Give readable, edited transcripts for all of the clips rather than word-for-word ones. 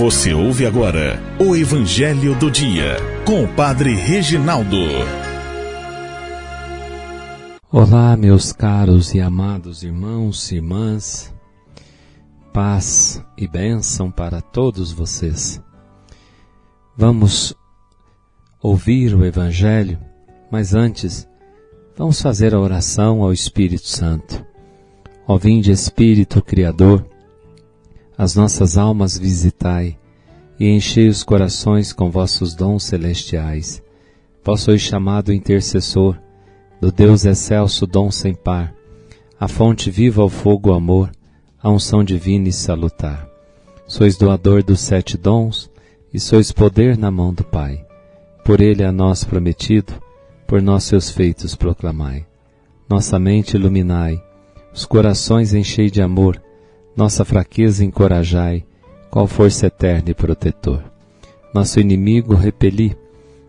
Você ouve agora o Evangelho do Dia, com o Padre Reginaldo. Olá, meus caros e amados irmãos e irmãs, paz e bênção para todos vocês. Vamos ouvir o Evangelho, mas antes, vamos fazer a oração ao Espírito Santo. Ó vinde Espírito Criador, as nossas almas visitai, e enchei os corações com vossos dons celestiais. Vós sois chamado intercessor, do Deus excelso dom sem par, a fonte viva ao fogo amor, a unção divina e salutar. Sois doador dos 7 dons, e sois poder na mão do Pai. Por ele a nós prometido, por nós seus feitos proclamai. Nossa mente iluminai, os corações enchei de amor, nossa fraqueza encorajai, qual força eterna e protetor. Nosso inimigo repeli,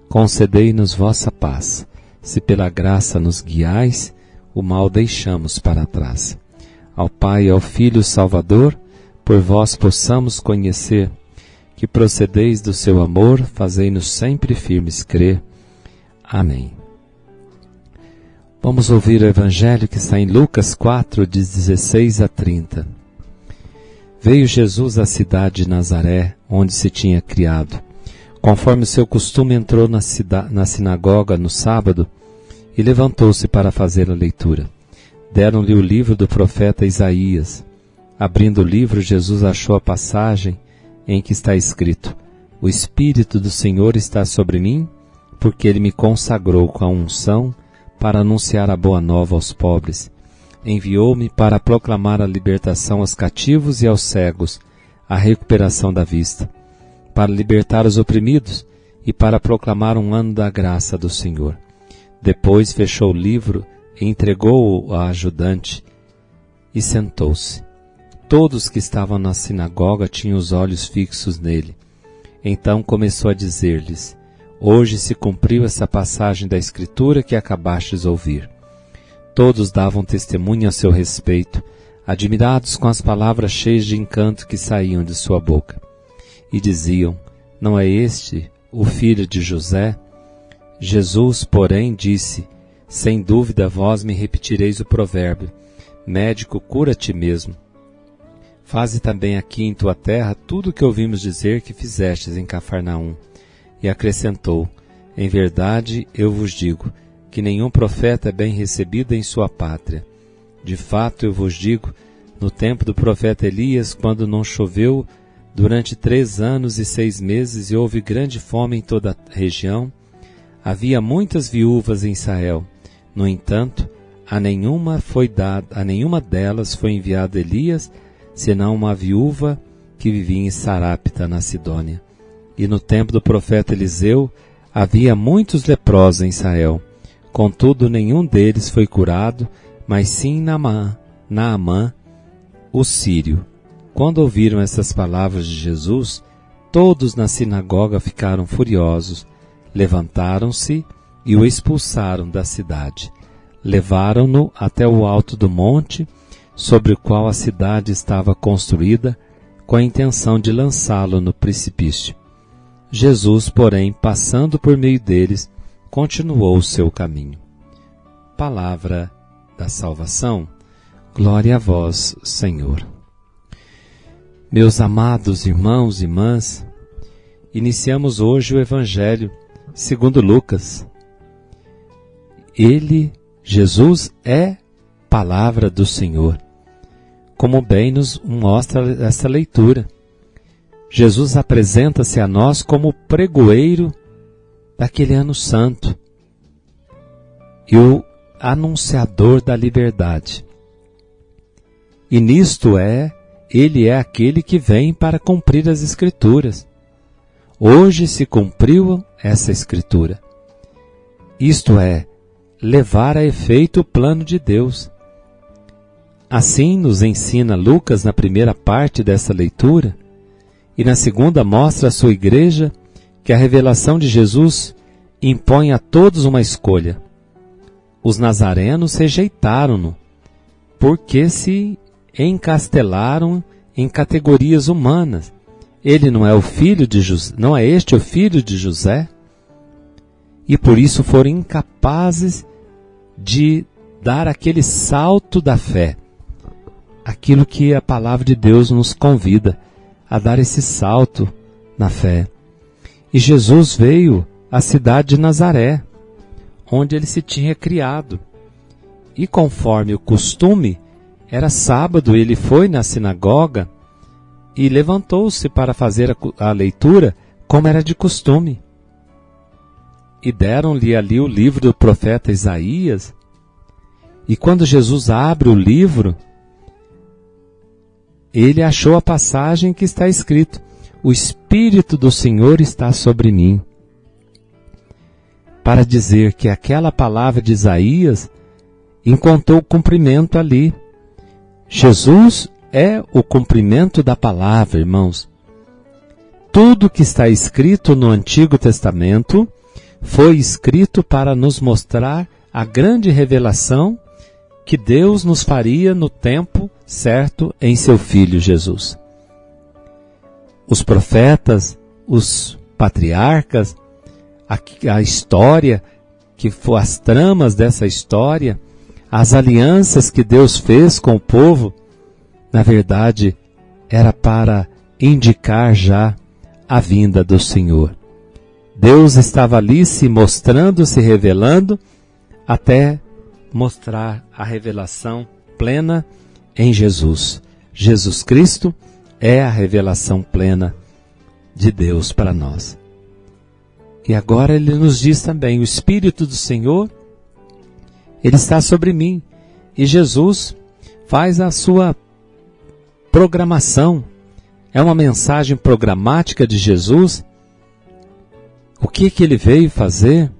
concedei-nos vossa paz. Se pela graça nos guiais, o mal deixamos para trás. Ao Pai e ao Filho Salvador, por vós possamos conhecer, que procedeis do seu amor, fazei-nos sempre firmes crer. Amém. Vamos ouvir o Evangelho que está em Lucas 4, de 16 a 30. Veio Jesus à cidade de Nazaré, onde se tinha criado. Conforme o seu costume, entrou na sinagoga no sábado e levantou-se para fazer a leitura. Deram-lhe o livro do profeta Isaías. Abrindo o livro, Jesus achou a passagem em que está escrito: O Espírito do Senhor está sobre mim, porque ele me consagrou com a unção para anunciar a boa nova aos pobres. Enviou-me para proclamar a libertação aos cativos e aos cegos, a recuperação da vista, para libertar os oprimidos e para proclamar um ano da graça do Senhor. Depois fechou o livro e entregou-o à ajudante e sentou-se. Todos que estavam na sinagoga tinham os olhos fixos nele. Então começou a dizer-lhes: Hoje se cumpriu essa passagem da Escritura que acabastes de ouvir. Todos davam testemunho a seu respeito, admirados com as palavras cheias de encanto que saíam de sua boca. E diziam: Não é este o filho de José? Jesus, porém, disse: Sem dúvida vós me repetireis o provérbio: Médico, cura a ti mesmo. Faze também aqui em tua terra tudo o que ouvimos dizer que fizestes em Cafarnaum. E acrescentou: Em verdade eu vos digo, que nenhum profeta é bem recebido em sua pátria. De fato eu vos digo, no tempo do profeta Elias, quando não choveu durante 3 anos e 6 meses e houve grande fome em toda a região, havia muitas viúvas em Israel. No entanto, a nenhuma delas foi enviado Elias, senão uma viúva que vivia em Sarapta, na Sidônia. E no tempo do profeta Eliseu, havia muitos leprosos em Israel. Contudo, nenhum deles foi curado, mas sim Naamã, o sírio. Quando ouviram essas palavras de Jesus, todos na sinagoga ficaram furiosos. Levantaram-se e o expulsaram da cidade. Levaram-no até o alto do monte, sobre o qual a cidade estava construída, com a intenção de lançá-lo no precipício. Jesus, porém, passando por meio deles, continuou o seu caminho. Palavra da salvação. Glória a vós, Senhor. Meus amados irmãos e irmãs, iniciamos hoje o Evangelho segundo Lucas. Jesus, é palavra do Senhor, como bem nos mostra essa leitura. Jesus apresenta-se a nós como pregoeiro daquele ano santo e o anunciador da liberdade. E nisto ele é aquele que vem para cumprir as Escrituras. Hoje se cumpriu essa Escritura. Isto é, levar a efeito o plano de Deus. Assim nos ensina Lucas na primeira parte dessa leitura, e na segunda mostra à sua igreja que a revelação de Jesus impõe a todos uma escolha. Os nazarenos rejeitaram-no, porque se encastelaram em categorias humanas, ele não é o filho de José, não é este o filho de José? E por isso foram incapazes de dar aquele salto da fé. Aquilo que a palavra de Deus nos convida a dar esse salto na fé. E Jesus veio à cidade de Nazaré, onde ele se tinha criado. E conforme o costume, era sábado, ele foi na sinagoga e levantou-se para fazer a leitura, como era de costume. E deram-lhe ali o livro do profeta Isaías. E quando Jesus abre o livro, ele achou a passagem que está escrito: o Espírito do Senhor está sobre mim, para dizer que aquela palavra de Isaías encontrou cumprimento ali. Jesus é o cumprimento da palavra, irmãos. Tudo que está escrito no Antigo Testamento foi escrito para nos mostrar a grande revelação que Deus nos faria no tempo certo em seu Filho Jesus. Os profetas, os patriarcas, a história, as tramas dessa história, as alianças que Deus fez com o povo, na verdade, era para indicar já a vinda do Senhor. Deus estava ali se mostrando, se revelando, até mostrar a revelação plena em Jesus. Jesus Cristo é a revelação plena de Deus para nós. E agora ele nos diz também: o Espírito do Senhor, ele está sobre mim. E Jesus faz a sua programação. É uma mensagem programática de Jesus. O que ele veio fazer?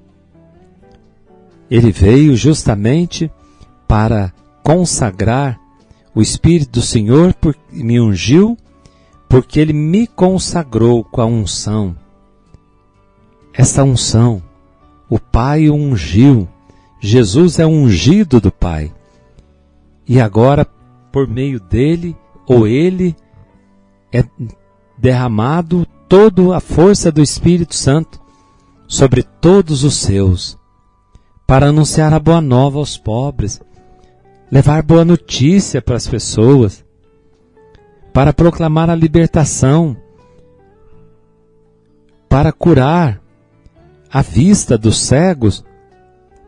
Ele veio justamente para consagrar. O Espírito do Senhor me ungiu, porque ele me consagrou com a unção. Essa unção, o Pai o ungiu. Jesus é o ungido do Pai. E agora, por meio dele, ou ele, é derramado toda a força do Espírito Santo sobre todos os seus, para anunciar a boa nova aos pobres, levar boa notícia para as pessoas, para proclamar a libertação, para curar a vista dos cegos,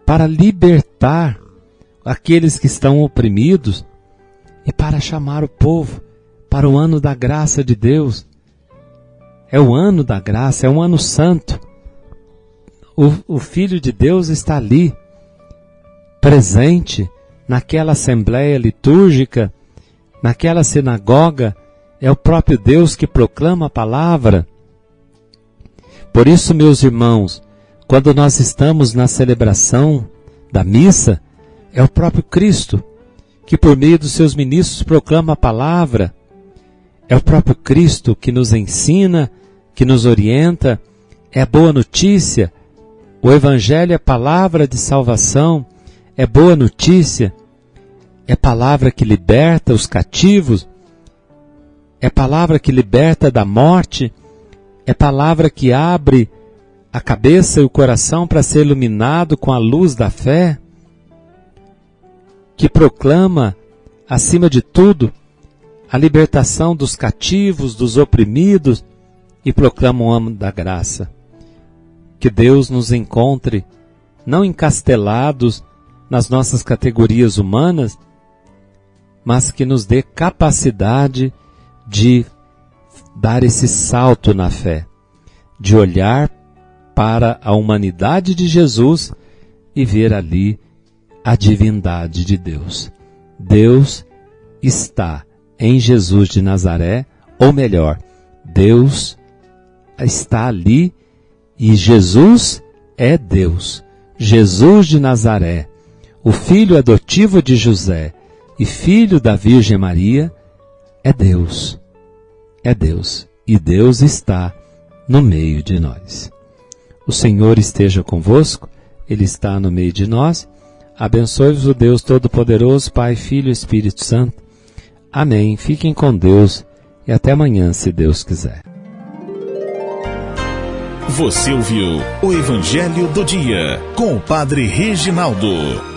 para libertar aqueles que estão oprimidos e para chamar o povo para o ano da graça de Deus. É o ano da graça, é um ano santo. O Filho de Deus está ali, presente, naquela assembleia litúrgica, naquela sinagoga. É o próprio Deus que proclama a palavra. Por isso, meus irmãos, quando nós estamos na celebração da missa, é o próprio Cristo que por meio dos seus ministros proclama a palavra. É o próprio Cristo que nos ensina, que nos orienta. É a boa notícia. O Evangelho é palavra de salvação, é boa notícia, é palavra que liberta os cativos, é palavra que liberta da morte, é palavra que abre a cabeça e o coração para ser iluminado com a luz da fé, que proclama, acima de tudo, a libertação dos cativos, dos oprimidos, e proclama o ano da graça. Que Deus nos encontre, não encastelados nas nossas categorias humanas, mas que nos dê capacidade de dar esse salto na fé, de olhar para a humanidade de Jesus e ver ali a divindade de Deus. Deus está em Jesus de Nazaré, ou melhor, Deus está ali. E Jesus é Deus. Jesus de Nazaré, o filho adotivo de José e filho da Virgem Maria, é Deus. É Deus. E Deus está no meio de nós. O Senhor esteja convosco, Ele está no meio de nós. Abençoe-vos o Deus Todo-Poderoso, Pai, Filho e Espírito Santo. Amém. Fiquem com Deus e até amanhã, se Deus quiser. Você ouviu o Evangelho do Dia com o Padre Reginaldo.